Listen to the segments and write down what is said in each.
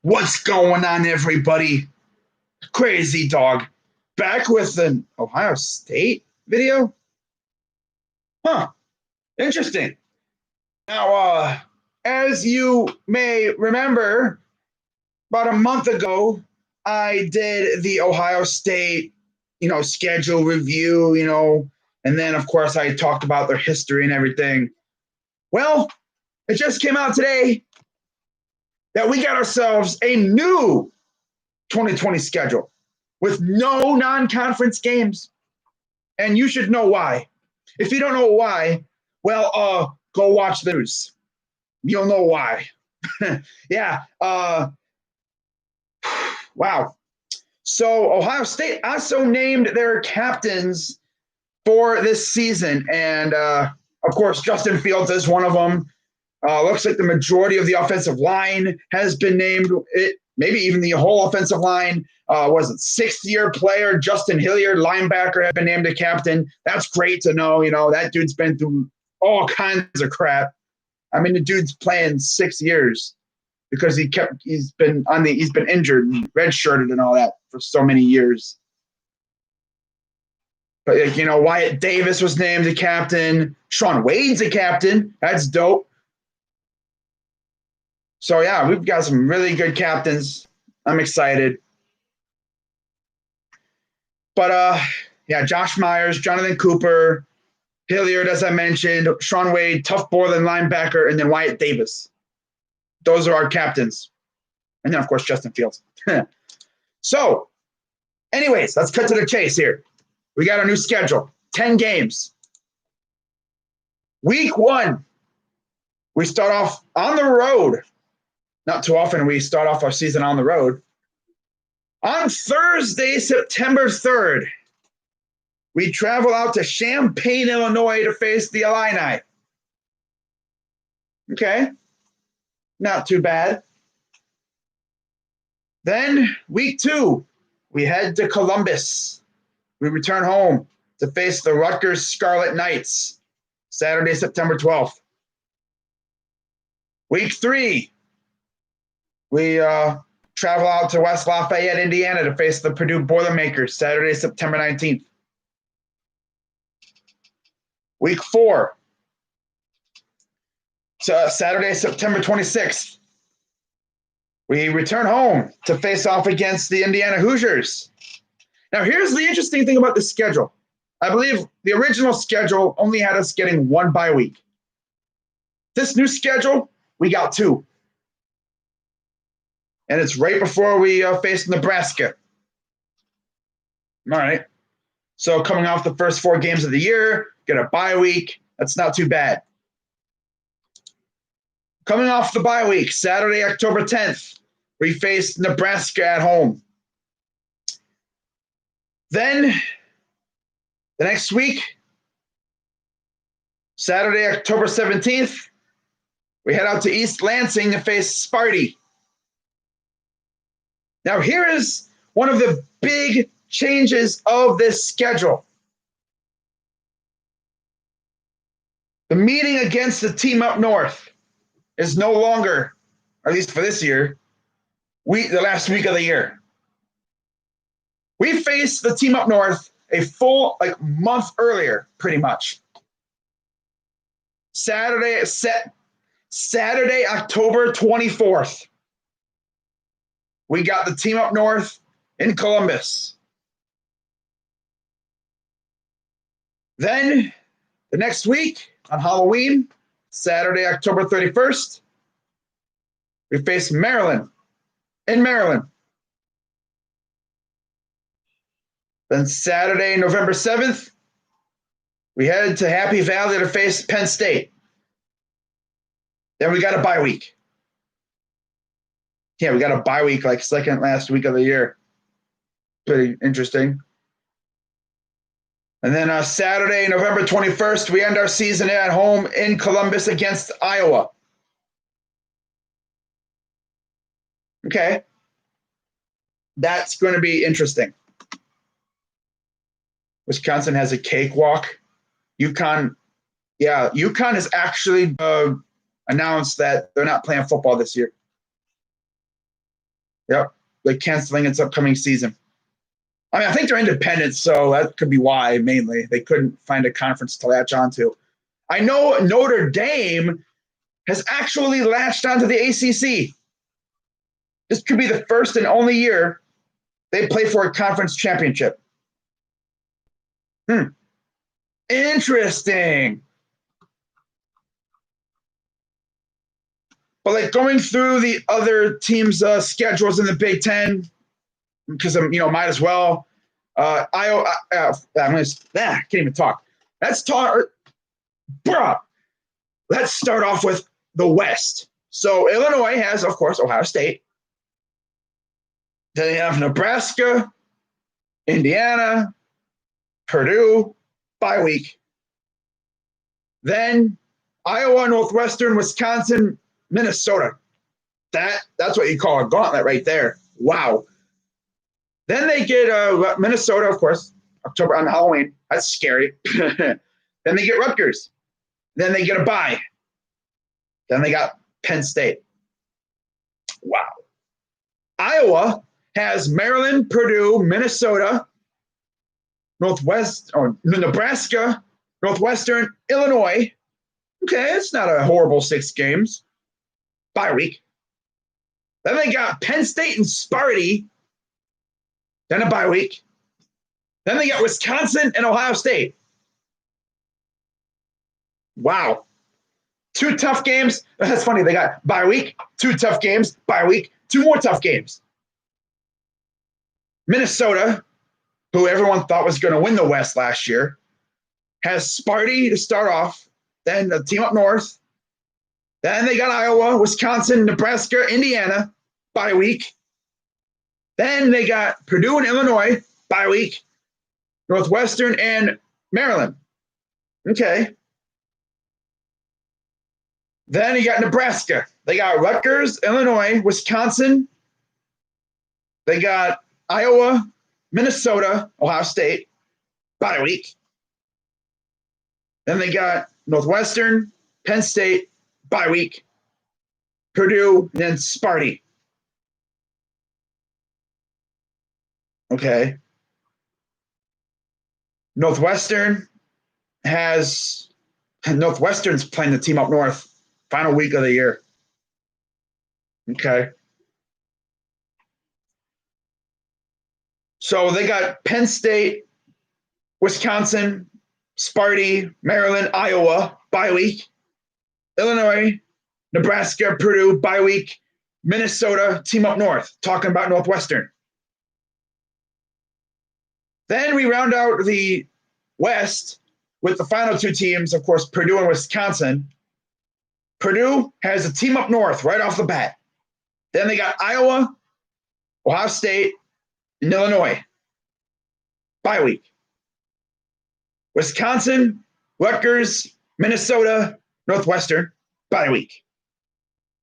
What's going on, everybody? Crazy Dog back with an Ohio State video? Huh, interesting. Now, as you may remember, about a month ago, I did the Ohio State, schedule review, and then, of course, I talked about their history and everything. Well, it just came out today that we got ourselves a new 2020 schedule with no non-conference games. And you should know why. If you don't know why, well, go watch the news. You'll know why. Yeah. Wow. So Ohio State also named their captains for this season. And, of course, Justin Fields is one of them. Looks like the majority of the offensive line has been named. Maybe even the whole offensive line. Was it sixth-year player Justin Hilliard, linebacker, had been named a captain. That's great to know. That dude's been through all kinds of crap. I mean, the dude's playing 6 years because he's been injured and redshirted and all that for so many years. But Wyatt Davis was named a captain. Shaun Wade's a captain. That's dope. So yeah, we've got some really good captains. I'm excited. But yeah, Josh Myers, Jonathan Cooper, Hilliard, as I mentioned, Shaun Wade, Tough Borland linebacker, and then Wyatt Davis. Those are our captains. And then, of course, Justin Fields. So, anyways, let's cut to the chase here. We got a new schedule, 10 games. Week 1, we start off on the road. Not too often we start off our season on the road. On Thursday, September 3rd, we travel out to Champaign, Illinois to face the Illini. Okay, not too bad. Then week 2, we head to Columbus. We return home to face the Rutgers Scarlet Knights, Saturday, September 12th. Week 3, we travel out to West Lafayette, Indiana to face the Purdue Boilermakers, Saturday, September 19th. Week 4, Saturday, September 26th. We return home to face off against the Indiana Hoosiers. Now, here's the interesting thing about the schedule. I believe the original schedule only had us getting 1 bye week. This new schedule, we got 2. And it's right before we face Nebraska. All right. So coming off the first 4 games of the year, get a bye week. That's not too bad. Coming off the bye week, Saturday, October 10th, we face Nebraska at home. Then the next week, Saturday, October 17th, we head out to East Lansing to face Sparty. Now, here is one of the big changes of this schedule. The meeting against the team up north is no longer, or at least for this year, the last week of the year. We face the team up north a full month earlier, pretty much. Saturday, October 24th. We got the team up north in Columbus. Then the next week on Halloween, Saturday, October 31st, we face Maryland in Maryland. Then Saturday, November 7th, we headed to Happy Valley to face Penn State. Then we got a bye week. Yeah, we got a bye week, second last week of the year. Pretty interesting. And then Saturday, November 21st, we end our season at home in Columbus against Iowa. Okay. That's going to be interesting. Wisconsin has a cakewalk. UConn has actually announced that they're not playing football this year. Yep. They're canceling its upcoming season. I mean, I think they're independent, so that could be why, mainly. They couldn't find a conference to latch onto. I know Notre Dame has actually latched onto the ACC. This could be the first and only year they play for a conference championship. Interesting. But like going through the other teams' schedules in the Big Ten, because I'm, might as well. I can't even talk. Let's talk, bro. Let's start off with the West. So Illinois has, of course, Ohio State. Then they have Nebraska, Indiana, Purdue, bye week. Then Iowa, Northwestern, Wisconsin, Minnesota. That's what you call a gauntlet right there. Wow. Then they get Minnesota, of course, October on Halloween. That's scary. Then they get Rutgers. Then they get a bye. Then they got Penn State. Wow. Iowa has Maryland, Purdue, Minnesota, Nebraska, Northwestern, Illinois. Okay, it's not a horrible 6 games. Bye week. Then they got Penn State and Sparty. Then a bye week. Then they got Wisconsin and Ohio State. Wow. 2 tough games. That's funny. They got bye week, 2 tough games, bye week, 2 more tough games. Minnesota, who everyone thought was going to win the West last year, has Sparty to start off, then the team up north. Then they got Iowa, Wisconsin, Nebraska, Indiana, bye week. Then they got Purdue and Illinois, bye week. Northwestern and Maryland. Okay. Then you got Nebraska. They got Rutgers, Illinois, Wisconsin. They got Iowa, Minnesota, Ohio State, bye week. Then they got Northwestern, Penn State, bye week. Purdue, and then Sparty. Okay. Northwestern's playing the team up north, final week of the year. Okay. So they got Penn State, Wisconsin, Sparty, Maryland, Iowa, bye week. Illinois, Nebraska, Purdue, bye week. Minnesota, team up north, talking about Northwestern. Then we round out the West with the final 2 teams, of course, Purdue and Wisconsin. Purdue has a team up north right off the bat. Then they got Iowa, Ohio State, and Illinois. Bye week. Wisconsin, Rutgers, Minnesota, Northwestern. Bye week.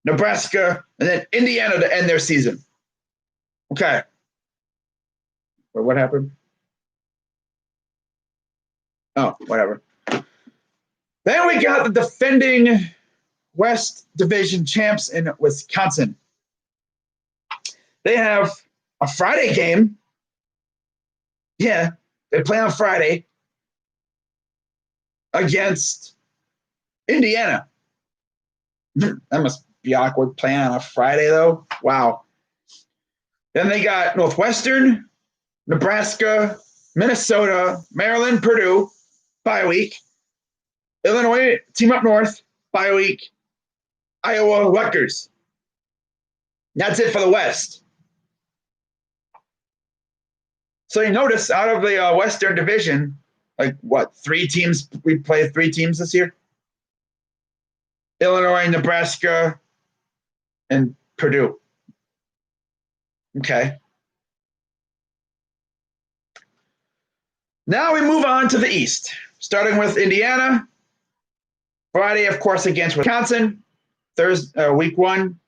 Nebraska, and then Indiana to end their season. Okay. Well, what happened? Oh, whatever. Then we got the defending West Division champs in Wisconsin. They have a Friday game. Yeah, they play on Friday against Indiana. That must be awkward playing on a Friday, though. Wow. Then they got Northwestern, Nebraska, Minnesota, Maryland, Purdue, bye week. Illinois, team up north, bye week. Iowa, Rutgers. That's it for the West. So you notice out of the Western Division, like what, 3 teams? We played 3 teams this year? Illinois, Nebraska, and Purdue. Okay. Now we move on to the East, starting with Indiana. Friday, of course, against Wisconsin. Thursday, week 1.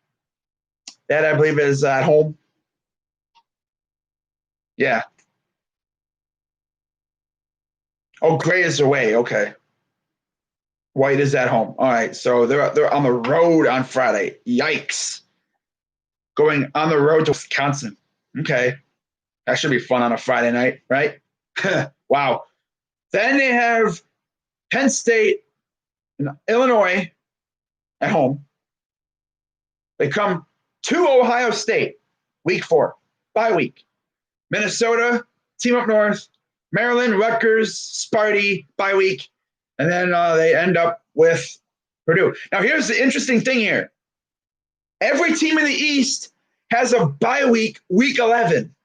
That, I believe, is at home. Yeah. Oh, Gray is away. Okay. White is at home. All right. So they're on the road on Friday. Yikes. going on the road to Wisconsin. Okay. That should be fun on a Friday night, right? Wow. Then they have Penn State and Illinois at home. They come to Ohio State, week 4, bye week. Minnesota, team up north. Maryland, Rutgers, Sparty, bye week. And then they end up with Purdue. Now, here's the interesting thing here. Every team in the East has a bye week, week 11.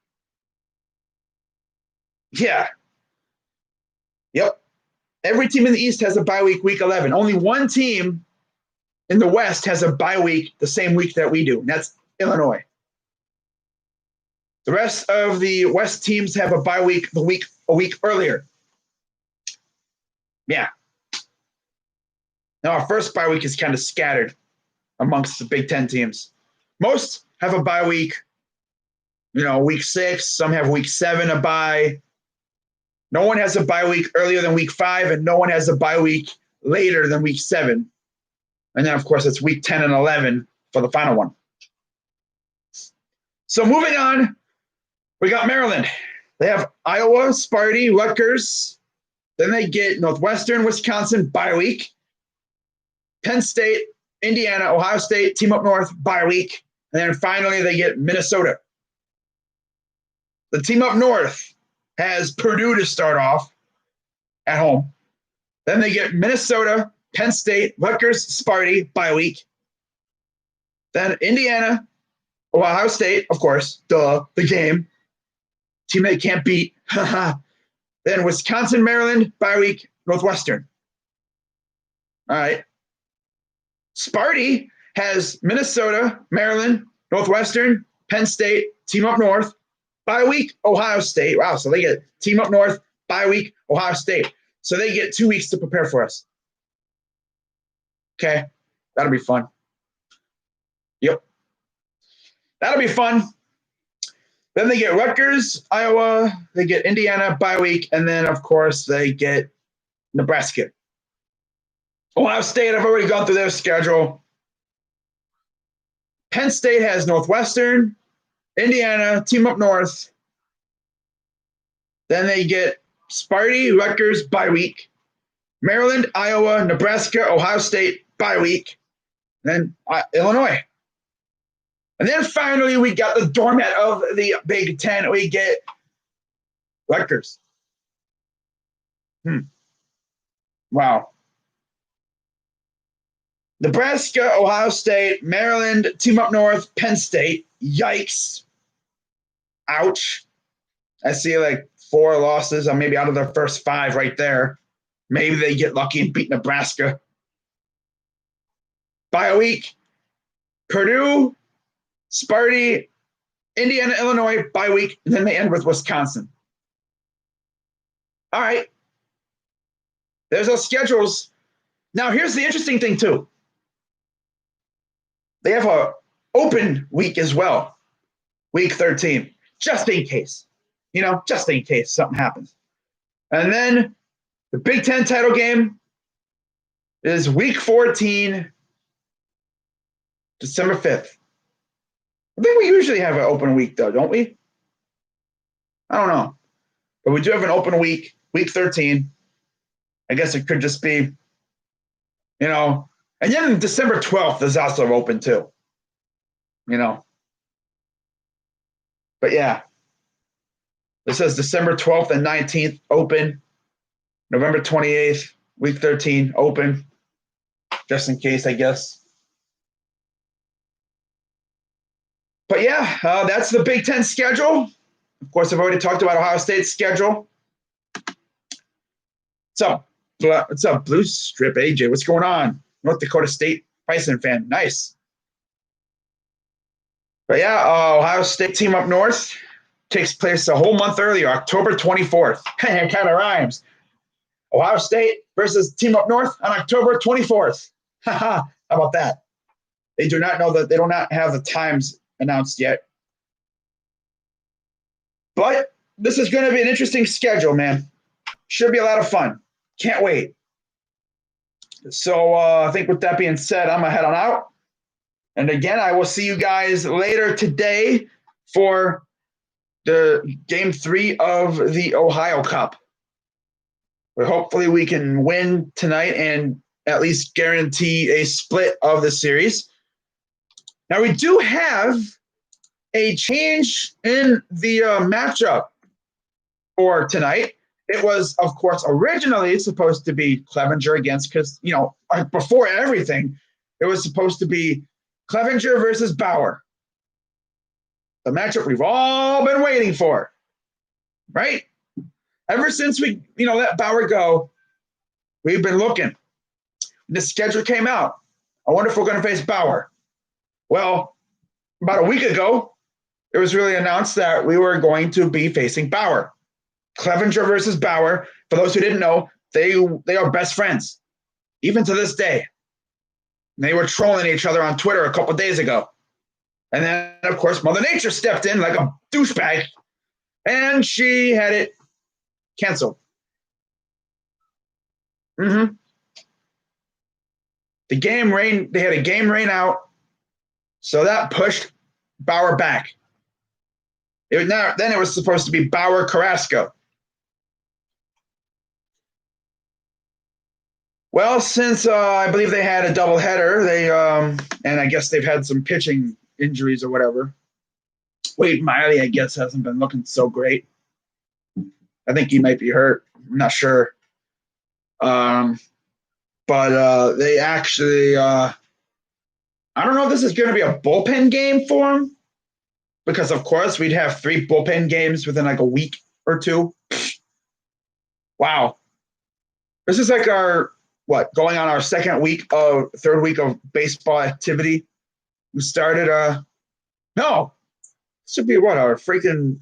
Yeah. Yep. Every team in the East has a bye week, week 11. Only one team in the West has a bye week the same week that we do, and that's Illinois. The rest of the West teams have a bye week a week earlier. Yeah. Now, our first bye week is kind of scattered amongst the Big Ten teams. Most have a bye week, week 6. Some have week 7 a bye. No one has a bye week earlier than week 5, and no one has a bye week later than week 7. And then, of course, it's week 10 and 11 for the final one. So moving on, we got Maryland. They have Iowa, Sparty, Rutgers. Then they get Northwestern, Wisconsin, bye week. Penn State, Indiana, Ohio State, team up north, bye week. And then finally they get Minnesota. The team up north has Purdue to start off at home. Then they get Minnesota, Penn State, Rutgers, Sparty, bye week. Then Indiana, Ohio State, of course, the game. Team they can't beat. Then Wisconsin, Maryland, bye week, Northwestern. All right. Sparty has Minnesota, Maryland, Northwestern, Penn State, team up north, bye week, Ohio State. Wow, so they get team up north, bye week, Ohio State. So they get 2 weeks to prepare for us. Okay, that'll be fun. Yep. That'll be fun. Then they get Rutgers, Iowa, they get Indiana, bye week, and then, of course, they get Nebraska. Ohio State, I've already gone through their schedule. Penn State has Northwestern, Indiana, team up north. Then they get Sparty, Rutgers, bye week. Maryland, Iowa, Nebraska, Ohio State, bye week. Then Illinois. And then finally, we got the doormat of the Big Ten. We get Rutgers. Wow. Nebraska, Ohio State, Maryland, team up north, Penn State. Yikes. Ouch. I see like 4 losses, or maybe out of their first 5 right there. Maybe they get lucky and beat Nebraska. By a week, Purdue, Sparty, Indiana, Illinois, bye week, and then they end with Wisconsin. All right. There's those schedules. Now, here's the interesting thing, too. They have an open week as well, week 13, just in case. Just in case something happens. And then the Big Ten title game is week 14, December 5th. I think we usually have an open week, though, don't we? I don't know. But we do have an open week, week 13. I guess it could just be, and then December 12th is also open, too. But, yeah. It says December 12th and 19th open. November 28th, week 13 open. Just in case, I guess. But yeah, that's the Big Ten schedule. Of course, I've already talked about Ohio State's schedule. What's up, Blue Strip AJ? What's going on? North Dakota State Bison fan. Nice. But yeah, Ohio State team up north takes place a whole month earlier, October 24th. It kind of rhymes. Ohio State versus team up north on October 24th. How about that? They do not know that they do not have the times announced yet. But this is going to be an interesting schedule, man. Should be a lot of fun. Can't wait. So I think with that being said, I'm going to head on out. And again, I will see you guys later today for the game 3 of the Ohio Cup. But hopefully we can win tonight and at least guarantee a split of the series. Now we do have a change in the matchup for tonight. It was, of course, originally supposed to be Clevenger against, because, before everything, it was supposed to be Clevenger versus Bauer. The matchup we've all been waiting for, right? Ever since we, let Bauer go, we've been looking. The schedule came out. I wonder if we're going to face Bauer. Well, about a week ago, it was really announced that we were going to be facing Bauer. Clevenger versus Bauer. For those who didn't know, they are best friends, even to this day. They were trolling each other on Twitter a couple of days ago. And then, of course, Mother Nature stepped in like a douchebag, and she had it canceled. The game rain. They had a game rain out, so that pushed Bauer back. Then it was supposed to be Bauer Carrasco. Well, since I believe they had a doubleheader, and I guess they've had some pitching injuries or whatever. Wade Miley, I guess, hasn't been looking so great. I think he might be hurt. I'm not sure. But they actually, I don't know if this is going to be a bullpen game for him, because, of course, we'd have 3 bullpen games within like a week or 2. Wow. This is like going on our third week of baseball activity. We started, no, this would be our freaking,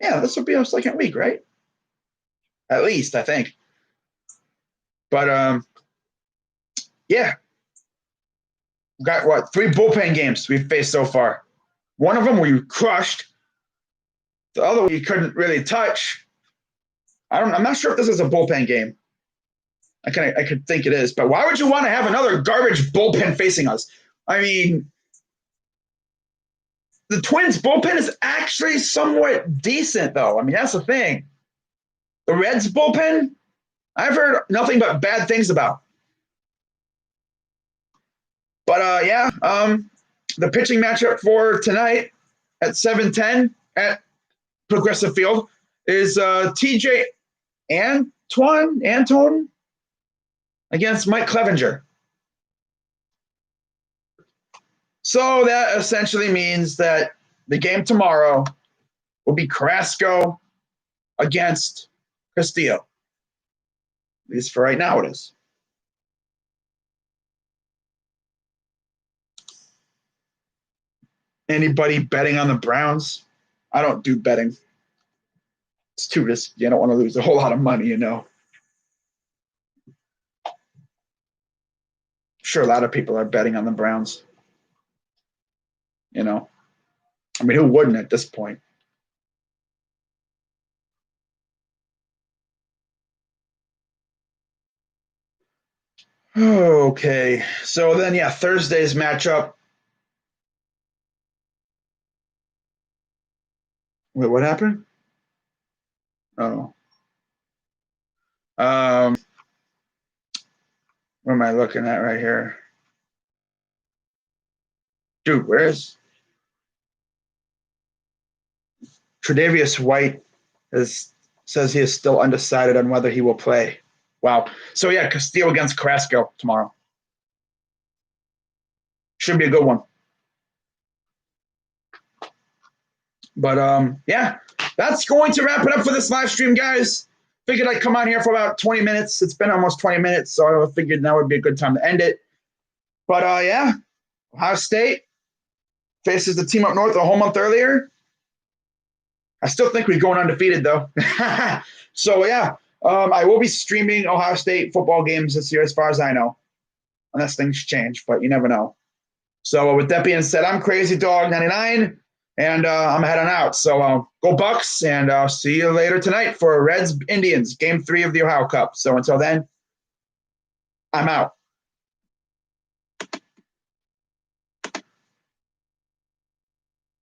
this would be our second week, right? At least, I think. But, yeah. We've got, 3 bullpen games we've faced so far. One of them we crushed. The other one you couldn't really touch. I'm not sure if this is a bullpen game. I could think it is, but why would you want to have another garbage bullpen facing us? I mean, the Twins bullpen is actually somewhat decent, though. I mean, that's the thing. The Reds bullpen, I've heard nothing but bad things about. But the pitching matchup for tonight at 7:10 at Progressive Field is TJ Antone against Mike Clevenger. So that essentially means that the game tomorrow will be Carrasco against Castillo. At least for right now it is. Anybody betting on the Browns? I don't do betting. It's too risky. I don't want to lose a whole lot of money, I'm sure a lot of people are betting on the Browns. I mean, who wouldn't at this point? Okay. So then, Thursday's matchup. Wait, what happened? Oh. What am I looking at right here? Dude, where's Tre'Davious White says he is still undecided on whether he will play. Wow. So, Castillo against Carrasco tomorrow. Should be a good one. But, that's going to wrap it up for this live stream, guys. Figured I'd come on here for about 20 minutes. It's been almost 20 minutes, so I figured now would be a good time to end it. But, Ohio State faces the team up north a whole month earlier. I still think we're going undefeated, though. So, I will be streaming Ohio State football games this year, as far as I know, unless things change, but you never know. So, with that being said, I'm Crazy Dog 99, and I'm heading out. So, go Bucks, and I'll see you later tonight for Reds Indians, Game 3 of the Ohio Cup. So, until then, I'm out.